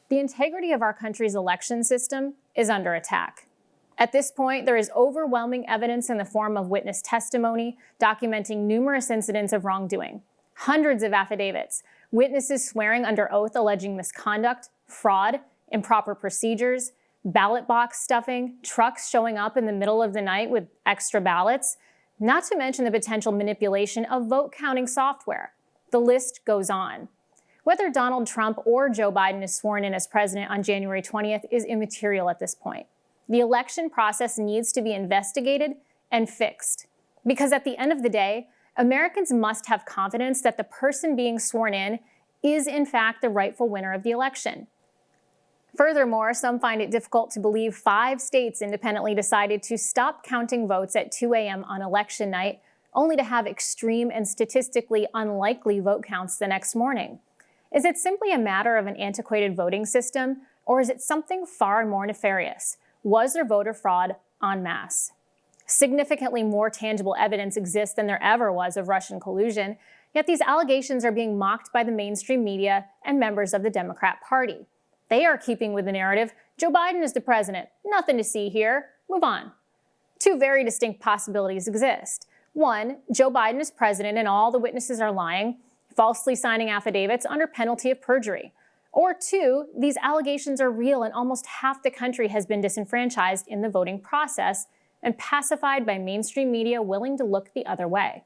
The integrity of our country's election system is under attack. At this point, there is overwhelming evidence in the form of witness testimony documenting numerous incidents of wrongdoing, hundreds of affidavits, witnesses swearing under oath alleging misconduct, fraud, improper procedures, ballot box stuffing, trucks showing up in the middle of the night with extra ballots, not to mention the potential manipulation of vote counting software. The list goes on. Whether Donald Trump or Joe Biden is sworn in as president on January 20th is immaterial at this point. The election process needs to be investigated and fixed. Because at the end of the day, Americans must have confidence that the person being sworn in is in fact the rightful winner of the election. Furthermore, some find it difficult to believe 5 states independently decided to stop counting votes at 2 a.m. on election night, only to have extreme and statistically unlikely vote counts the next morning. Is it simply a matter of an antiquated voting system, or is it something far more nefarious? Was there voter fraud en masse? Significantly more tangible evidence exists than there ever was of Russian collusion, yet these allegations are being mocked by the mainstream media and members of the Democrat Party. They are keeping with the narrative, Joe Biden is the president, nothing to see here, move on. 2 very distinct possibilities exist. 1, Joe Biden is president and all the witnesses are lying, falsely signing affidavits under penalty of perjury. Or 2, these allegations are real and almost half the country has been disenfranchised in the voting process and pacified by mainstream media willing to look the other way.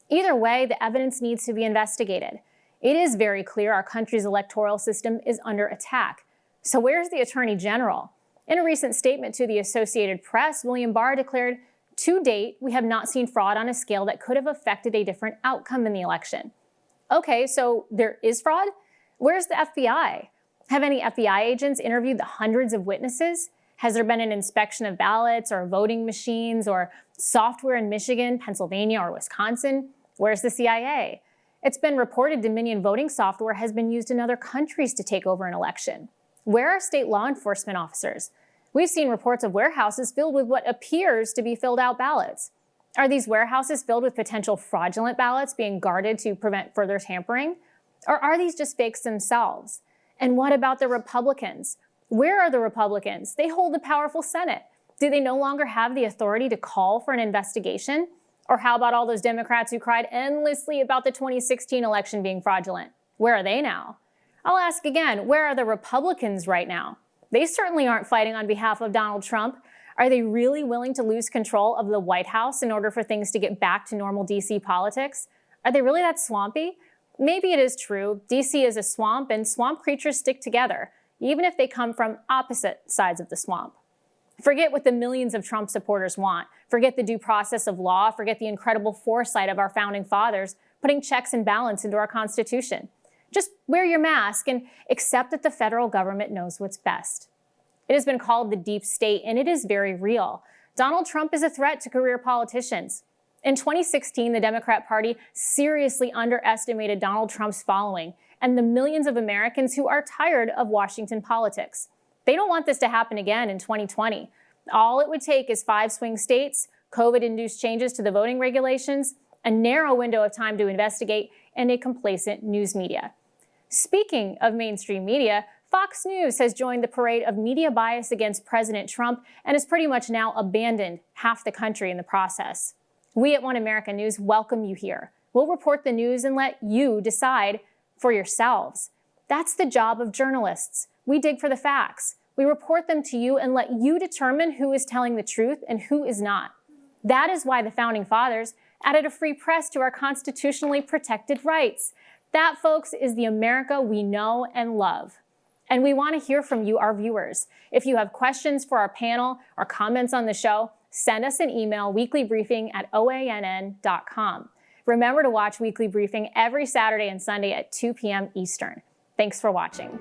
Either way, the evidence needs to be investigated. It is very clear our country's electoral system is under attack. So where's the Attorney General? In a recent statement to the Associated Press, William Barr declared, "To date, we have not seen fraud on a scale that could have affected a different outcome in the election." Okay, so there is fraud? Where's the FBI? Have any FBI agents interviewed the hundreds of witnesses? Has there been an inspection of ballots or voting machines or software in Michigan, Pennsylvania, or Wisconsin? Where's the CIA? It's been reported Dominion voting software has been used in other countries to take over an election. Where are state law enforcement officers? We've seen reports of warehouses filled with what appears to be filled out ballots. Are these warehouses filled with potential fraudulent ballots being guarded to prevent further tampering? Or are these just fakes themselves? And what about the Republicans? Where are the Republicans? They hold the powerful Senate. Do they no longer have the authority to call for an investigation? Or how about all those Democrats who cried endlessly about the 2016 election being fraudulent? Where are they now? I'll ask again, where are the Republicans right now? They certainly aren't fighting on behalf of Donald Trump. Are they really willing to lose control of the White House in order for things to get back to normal DC politics? Are they really that swampy? Maybe it is true. DC is a swamp and swamp creatures stick together, even if they come from opposite sides of the swamp. Forget what the millions of Trump supporters want. Forget the due process of law. Forget the incredible foresight of our founding fathers, putting checks and balance into our Constitution. Just wear your mask and accept that the federal government knows what's best. It has been called the deep state, and it is very real. Donald Trump is a threat to career politicians. In 2016, the Democrat Party seriously underestimated Donald Trump's following and the millions of Americans who are tired of Washington politics. They don't want this to happen again in 2020. All it would take is 5 swing states, COVID-induced changes to the voting regulations, a narrow window of time to investigate, and a complacent news media. Speaking of mainstream media, Fox News has joined the parade of media bias against President Trump and has pretty much now abandoned half the country in the process. We at One America News welcome you here. We'll report the news and let you decide for yourselves. That's the job of journalists. We dig for the facts. We report them to you and let you determine who is telling the truth and who is not. That is why the Founding Fathers added a free press to our constitutionally protected rights. That, folks, is the America we know and love. And we want to hear from you, our viewers. If you have questions for our panel or comments on the show, send us an email, weeklybriefing@oann.com. Remember to watch Weekly Briefing every Saturday and Sunday at 2 p.m. Eastern. Thanks for watching.